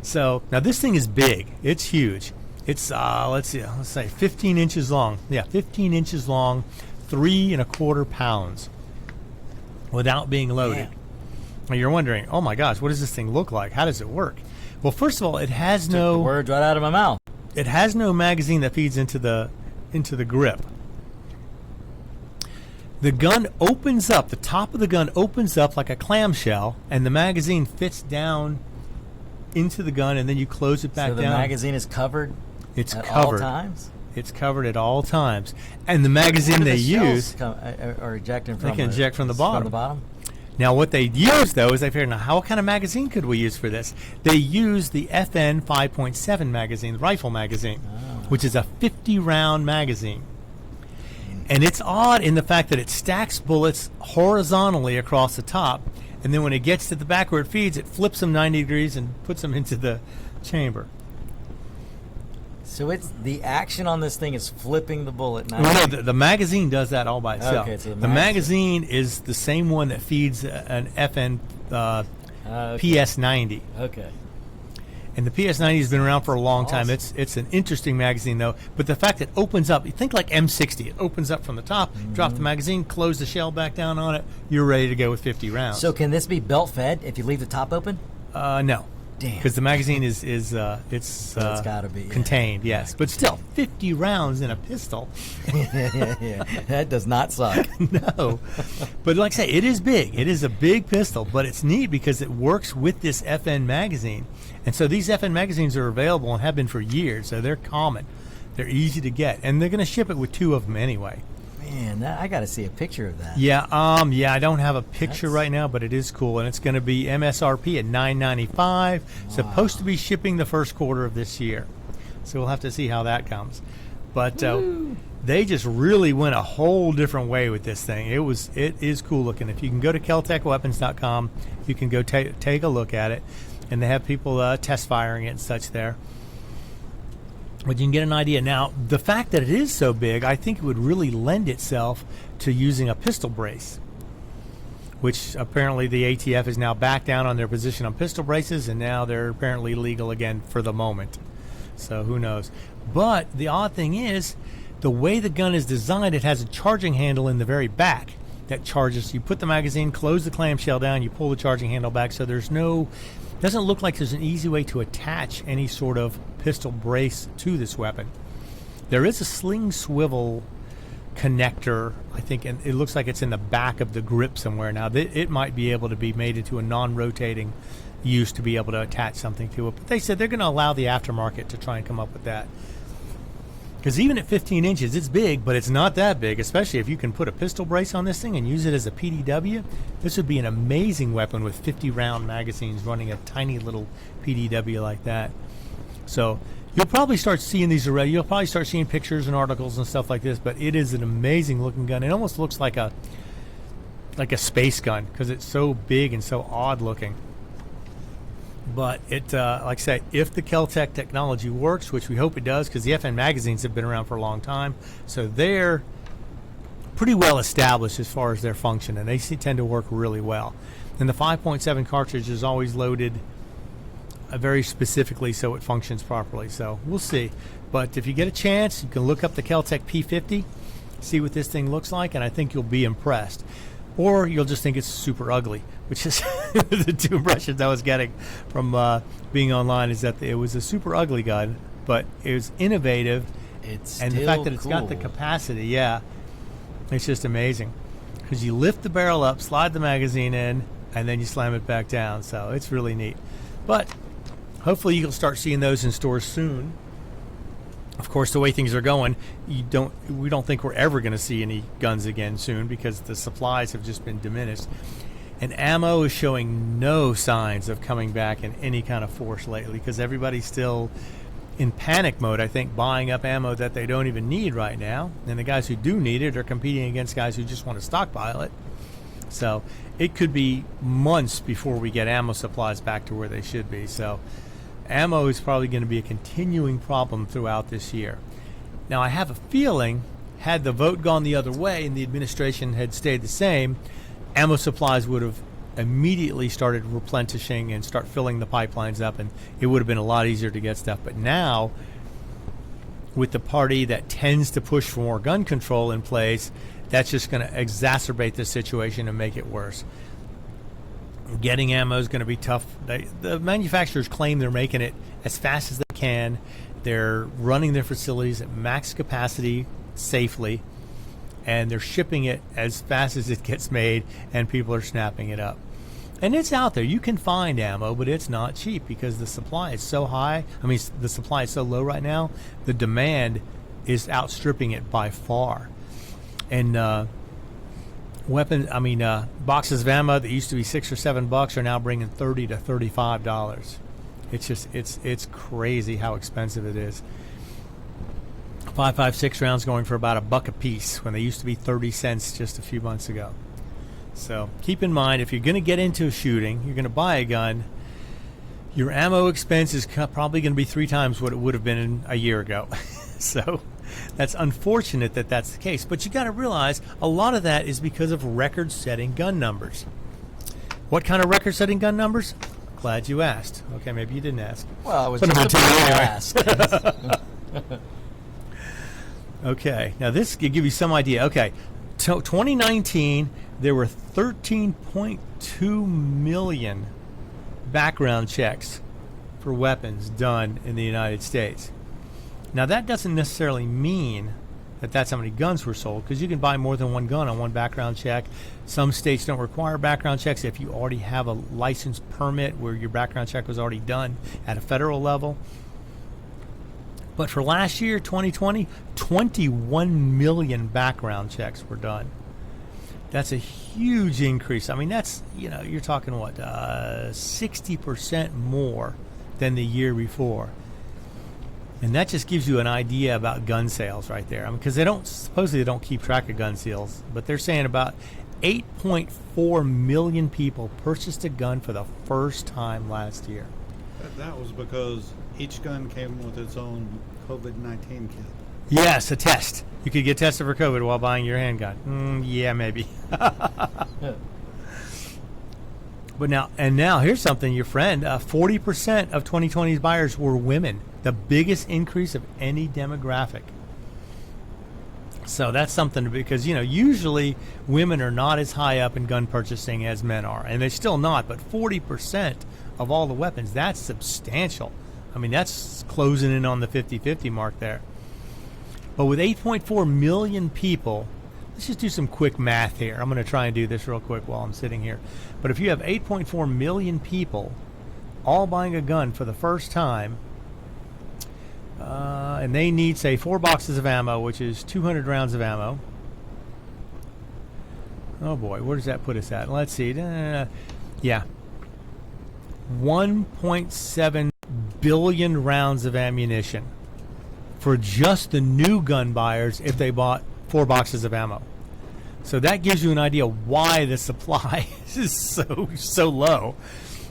So now this thing is big. It's huge. It's let's say 15 inches long. Yeah, 15 inches long, 3.25 pounds. Without being loaded. Now you're wondering, oh my gosh, what does this thing look like? How does it work? Well, first of all, it has Took the words right out of my mouth. It has no magazine that feeds into the grip. The gun opens up. The top of the gun opens up like a clamshell, and the magazine fits down into the gun, and then you close it back down. So the magazine is covered. It's at covered all times. It's covered at all times, and the magazine they use. Or ejecting from. They can eject from the bottom. From the bottom. Now, what they use, though, is they figured, now, what kind of magazine could we use for this? They use the FN 5.7 magazine, the rifle magazine, which is a 50-round magazine. And it's odd in the fact that it stacks bullets horizontally across the top, and then when it gets to the back where it feeds, it flips them 90 degrees and puts them into the chamber. So it's the action on this thing is flipping the bullet. Well, no, the magazine does that all by itself. Okay, so the magazine is the same one that feeds an FN PS90. Okay. And the PS90 has been around for a long time. Awesome. It's an interesting magazine, though. But the fact that it opens up, you think like M60. It opens up from the top, drop the magazine, close the shell back down on it. You're ready to go with 50 rounds. So can this be belt fed if you leave the top open? No. Damn. Because the magazine is it's gotta be, contained, yes. But still, 50 rounds in a pistol. yeah. That does not suck. No. But like I say, it is big. It is a big pistol, but it's neat because it works with this FN magazine. And so these FN magazines are available and have been for years, so they're common. They're easy to get. And they're going to ship it with 2 of them anyway. Man, I got to see a picture of that. Yeah, I don't have a picture right now, but it is cool, and it's going to be MSRP at $9.95. Wow. Supposed to be shipping the first quarter of this year, so we'll have to see how that comes. But they just really went a whole different way with this thing. It is cool looking. If you can go to KelTecWeapons.com, you can go take a look at it, and they have people test firing it and such there. But you can get an idea. Now, the fact that it is so big, I think it would really lend itself to using a pistol brace, which apparently the ATF is now back down on their position on pistol braces, and now they're apparently legal again for the moment. So who knows? But the odd thing is, the way the gun is designed, it has a charging handle in the very back that charges. You put the magazine, close the clamshell down, you pull the charging handle back, so there's no... doesn't look like there's an easy way to attach any sort of pistol brace to this weapon. There is a sling swivel connector, I think, and it looks like it's in the back of the grip somewhere. Now, it might be able to be made into a non-rotating use to be able to attach something to it. But they said they're going to allow the aftermarket to try and come up with that. Because even at 15 inches, it's big, but it's not that big, especially if you can put a pistol brace on this thing and use it as a PDW. This would be an amazing weapon with 50-round magazines running a tiny little PDW like that. So you'll probably start seeing these already. You'll probably start seeing pictures and articles and stuff like this, but it is an amazing-looking gun. It almost looks like a space gun because it's so big and so odd-looking. But it, like I say, if the Kel-Tec technology works, which we hope it does, because the FN magazines have been around for a long time, so they're pretty well established as far as their function, and they tend to work really well. And the 5.7 cartridge is always loaded very specifically so it functions properly. So we'll see. But if you get a chance, you can look up the Kel-Tec P50. see what this thing looks like, and I think you'll be impressed. Or you'll just think it's super ugly, which is the two impressions I was getting from being online, is that it was a super ugly gun, but it was innovative. And the fact that it's got the capacity, it's just amazing. Because you lift the barrel up, slide the magazine in, and then you slam it back down. So it's really neat. But hopefully you'll start seeing those in stores soon. Of course, the way things are going, we don't think we're ever going to see any guns again soon, because the supplies have just been diminished. And ammo is showing no signs of coming back in any kind of force lately, because everybody's still in panic mode, I think, buying up ammo that they don't even need right now. And the guys who do need it are competing against guys who just want to stockpile it. So it could be months before we get ammo supplies back to where they should be. So ammo is probably going to be a continuing problem throughout this year. Now, I have a feeling, had the vote gone the other way and the administration had stayed the same, ammo supplies would have immediately started replenishing and start filling the pipelines up, and it would have been a lot easier to get stuff. But now, with the party that tends to push for more gun control in place, that's just going to exacerbate the situation and make it worse. Getting ammo is going to be tough. The manufacturers claim they're making it as fast as they can. They're running their facilities at max capacity safely, and they're shipping it as fast as it gets made, and people are snapping it up. And it's out there. You can find ammo, but it's not cheap because the supply is so high. I mean, the supply is so low right now. The demand is outstripping it by far. And boxes of ammo that used to be $6 or $7 are now bringing $30 to $35. It's just it's crazy how expensive it is. 5.56 rounds going for about $1 a piece when they used to be 30 cents just a few months ago. So keep in mind, if you're going to get into shooting, you're going to buy a gun, your ammo expense is probably going to be 3 times what it would have been a year ago. So that's unfortunate that that's the case. But you got to realize a lot of that is because of record-setting gun numbers. What kind of record-setting gun numbers? Glad you asked. Okay, maybe you didn't ask. Well, I was But just I'm about gonna to ask. Okay, now this could give you some idea. Okay, 2019, there were 13.2 million background checks for weapons done in the United States. Now, that doesn't necessarily mean that that's how many guns were sold, because you can buy more than one gun on one background check. Some states don't require background checks if you already have a license permit where your background check was already done at a federal level. But for last year, 2020, 21 million background checks were done. That's a huge increase. I mean, that's, you're talking 60% more than the year before. And that just gives you an idea about gun sales right there. I mean, because they don't keep track of gun sales, but they're saying about 8.4 million people purchased a gun for the first time last year. That was because each gun came with its own COVID-19 kit. Yes, a test. You could get tested for COVID while buying your handgun. Yeah, maybe. But now here's something, your friend. 40% of 2020's buyers were women. The biggest increase of any demographic. So that's something, because usually women are not as high up in gun purchasing as men are, and they're still not. But 40% of all the weapons, that's substantial. I mean, that's closing in on the 50-50 mark there. But with 8.4 million people, let's just do some quick math here. I'm going to try and do this real quick while I'm sitting here. But if you have 8.4 million people all buying a gun for the first time, and they need, say, 4 boxes of ammo, which is 200 rounds of ammo. Oh boy, where does that put us at? Let's see. 1.7 billion rounds of ammunition for just the new gun buyers if they bought 4 boxes of ammo. So that gives you an idea why the supply is so low.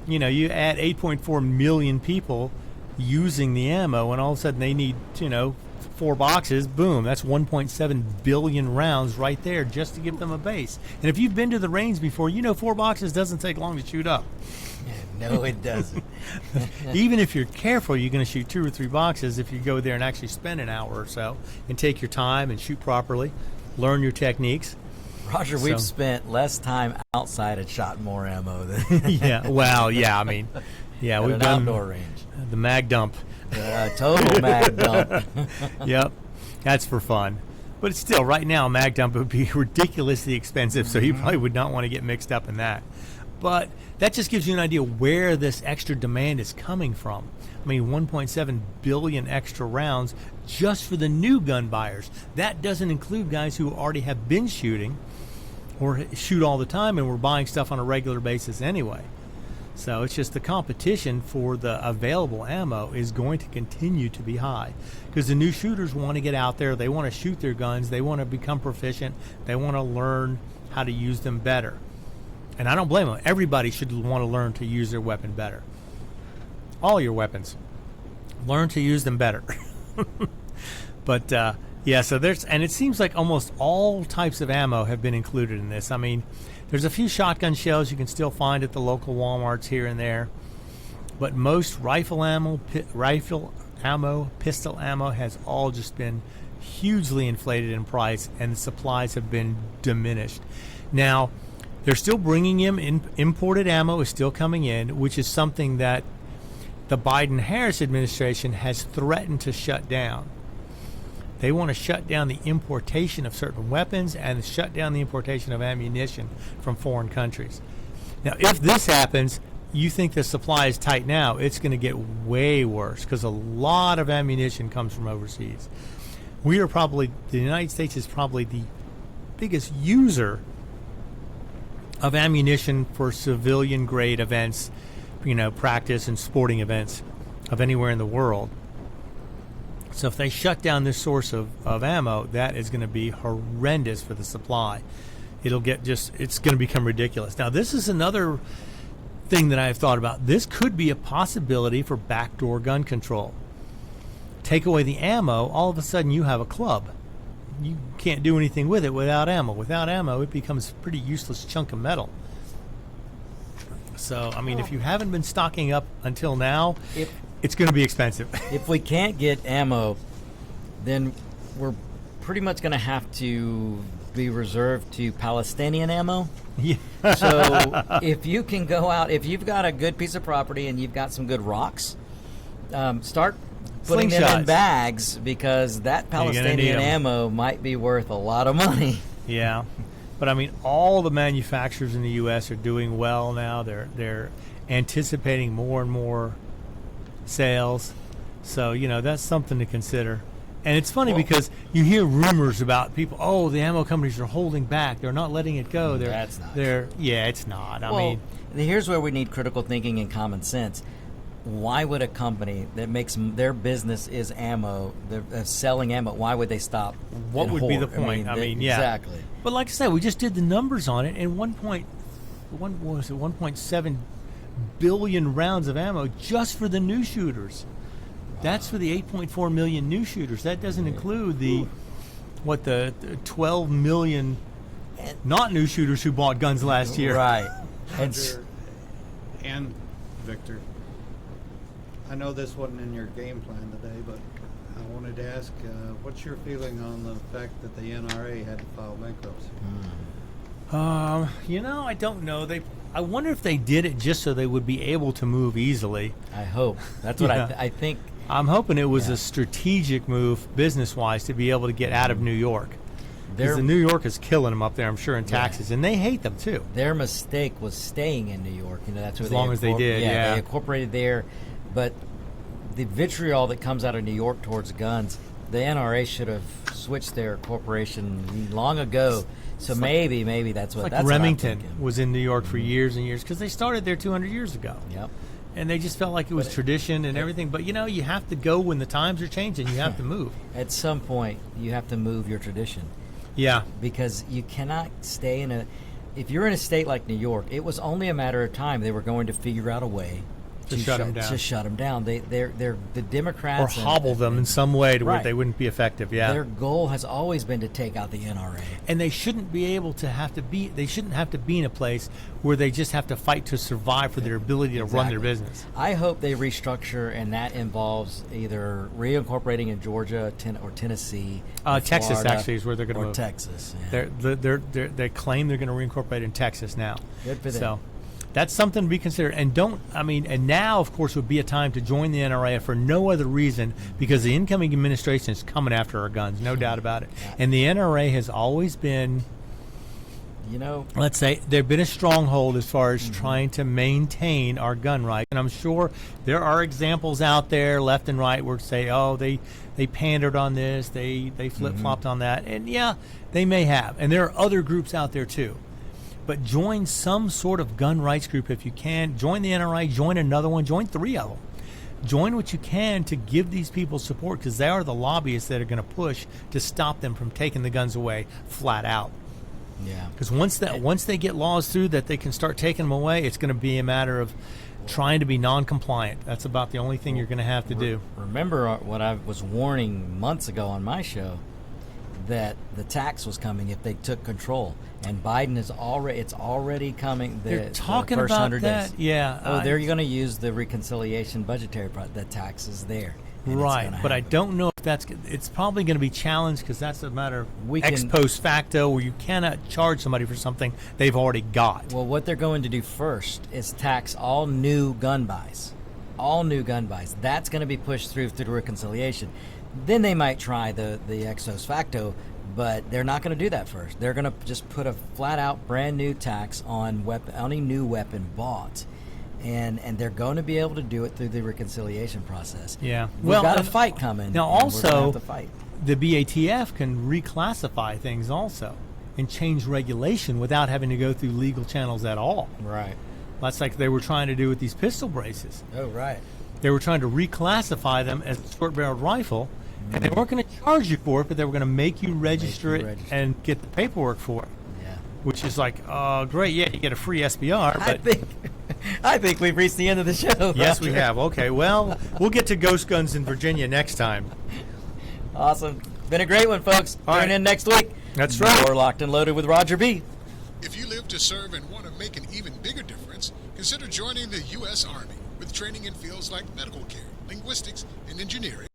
You add 8.4 million people using the ammo, and all of a sudden they need 4 boxes. Boom, that's 1.7 billion rounds right there just to give them a base. And if you've been to the range before, 4 boxes doesn't take long to shoot up. No, it doesn't. Even if you're careful, you're going to shoot 2 or 3 boxes if you go there and actually spend an hour or so and take your time and shoot properly. learn your techniques. Roger, we've So- spent less time outside and shot more ammo than Yeah, well, yeah, I mean, yeah, at we've an done outdoor range. the mag dump. Total mag dump. Yep, that's for fun. But it's still, right now, a mag dump would be ridiculously expensive, so you probably would not want to get mixed up in that. But that just gives you an idea where this extra demand is coming from. I mean, 1.7 billion extra rounds just for the new gun buyers. That doesn't include guys who already have been shooting or shoot all the time and were buying stuff on a regular basis anyway. So it's just the competition for the available ammo is going to continue to be high because the new shooters want to get out there. They want to shoot their guns. They want to become proficient. They want to learn how to use them better. And I don't blame them. Everybody should want to learn to use their weapon better. All your weapons. Learn to use them better. But yeah, so and it seems like almost all types of ammo have been included in this. I mean, there's a few shotgun shells you can still find at the local Walmarts here and there, but most rifle ammo, pistol ammo has all just been hugely inflated in price, and the supplies have been diminished. Now, they're still bringing in imported ammo is still coming in, which is something that the Biden-Harris administration has threatened to shut down. They want to shut down the importation of certain weapons and shut down the importation of ammunition from foreign countries. Now, if this happens, you think the supply is tight now, it's going to get way worse because a lot of ammunition comes from overseas. The United States is probably the biggest user of ammunition for civilian grade events, practice and sporting events of anywhere in the world. So if they shut down this source of ammo, that is going to be horrendous for the supply. It's going to become ridiculous. Now, this is another thing that I've thought about. This could be a possibility for backdoor gun control. Take away the ammo, all of a sudden you have a club. You can't do anything with it without ammo. Without ammo, it becomes a pretty useless chunk of metal. So, I mean, if you haven't been stocking up until now, it's going to be expensive. If we can't get ammo, then we're pretty much going to have to be reserved to Palestinian ammo. Yeah. So if you can go out, if you've got a good piece of property and you've got some good rocks, start putting them in Slingshots. bags because that You're gonna need Palestinian 'em. ammo might be worth a lot of money. Yeah. But I mean, all the manufacturers in the U.S. are doing well now. They're anticipating more and more sales. So, that's something to consider. And it's funny because you hear rumors about people, the ammo companies are holding back. They're not letting it go. That's not true. Yeah, it's not. I Well, mean, here's where we need critical thinking and common sense. Why would a company that makes their business is ammo, they're selling ammo, why would they stop? what and would be the hoard? point? I mean, yeah. Exactly. But like I said, we just did the numbers on it, and 1.7 billion rounds of ammo just for the new shooters. That's for the 8.4 million new shooters. That doesn't include the 12 million not new shooters who bought guns last year. Right. Roger and Victor, I know this wasn't in your game plan today, but I wanted to ask, what's your feeling on the fact that the NRA had to file bankruptcy? I don't know. I wonder if they did it just so they would be able to move easily. I hope. That's what Yeah. I think. I'm hoping it was Yeah. a strategic move, business-wise, to be able to get out of New York. Because Their, New York is killing them up there, I'm sure, in taxes, and they hate them too. their mistake was staying in New York. That's where As long as they did, yeah. They incorporated there, but the vitriol that comes out of New York towards guns, the NRA should have switched their corporation long ago. So maybe that's what. Like that's Remington what I'm thinking. was in New York for years and years because they started there 200 years ago. Yep. And they just felt like it was tradition and everything. But, you have to go when the times are changing. You have to move. At some point, you have to move your tradition. Yeah. Because you cannot stay if you're in a state like New York, it was only a matter of time they were going to figure out a way To shut 'em down. To shut them down. They're the Democrats or hobble them in some way to where Right. they wouldn't be effective. Yeah. Their goal has always been to take out the NRA. And they shouldn't be able to they shouldn't have to be in a place where they just have to fight to survive for their ability to run their Exactly. business. I hope they restructure, and that involves either reincorporating in Georgia or Tennessee. or Texas Florida, actually is where they're going to or move. Texas. Yeah. They claim they're going to reincorporate in Texas now. Good for them. So that's something to be considered. And and now, of course, would be a time to join the NRA for no other reason because the incoming administration is coming after our guns, no doubt about it. And the NRA has always been, let's say, they've been a stronghold as far as trying to maintain our gun rights. And I'm sure there are examples out there, left and right, where say, oh, they pandered on this, they flip-flopped on that. And yeah, they may have. And there are other groups out there too. But join some sort of gun rights group if you can. Join the NRA, join another one, join 3 of them. Join what you can to give these people support because they are the lobbyists that are going to push to stop them from taking the guns away flat out. Yeah. Because once they get laws through that they can start taking them away, it's going to be a matter of trying to be non-compliant. That's about the only thing you're going to have to do. Remember what I was warning months ago on my show, that the tax was coming if they took control. And Biden is already coming. They're talking the first about 100 that. days. Yeah. Oh, they're going to use the reconciliation budgetary the tax is there. and it's Right, gonna but I happen. don't know if it's probably going to be challenged because that's a matter of We ex can- post facto where you cannot charge somebody for something they've already got. Well, what they're going to do first is tax all new gun buys. All new gun buys. That's going to be pushed through the reconciliation. Then they might try the ex post facto, but they're not going to do that first. They're going to just put a flat out brand new tax on any new weapon bought. And they're going to be able to do it through the reconciliation process. Yeah. We've got a and- fight coming. Now, and we're also, gonna have to fight. the BATF can reclassify things also and change regulation without having to go through legal channels at all. Right. That's like they were trying to do with these pistol braces. Oh, right. They were trying to reclassify them as a short-barreled rifle, and they weren't going to charge you for it, but they were going to make you register it register. and get the paperwork for it. Yeah. Which is like, great, yeah, you get a free SBR, but I think we've reached the end of the show. yes, we have. Okay, well, we'll get to ghost guns in Virginia next time. Awesome. Been a great one, folks. All Tune right. in next week. That's right. More Locked and Loaded with Roger B. If you live to serve and want to make an even bigger difference, consider joining the U.S. Army with training in fields like medical care, linguistics, and engineering.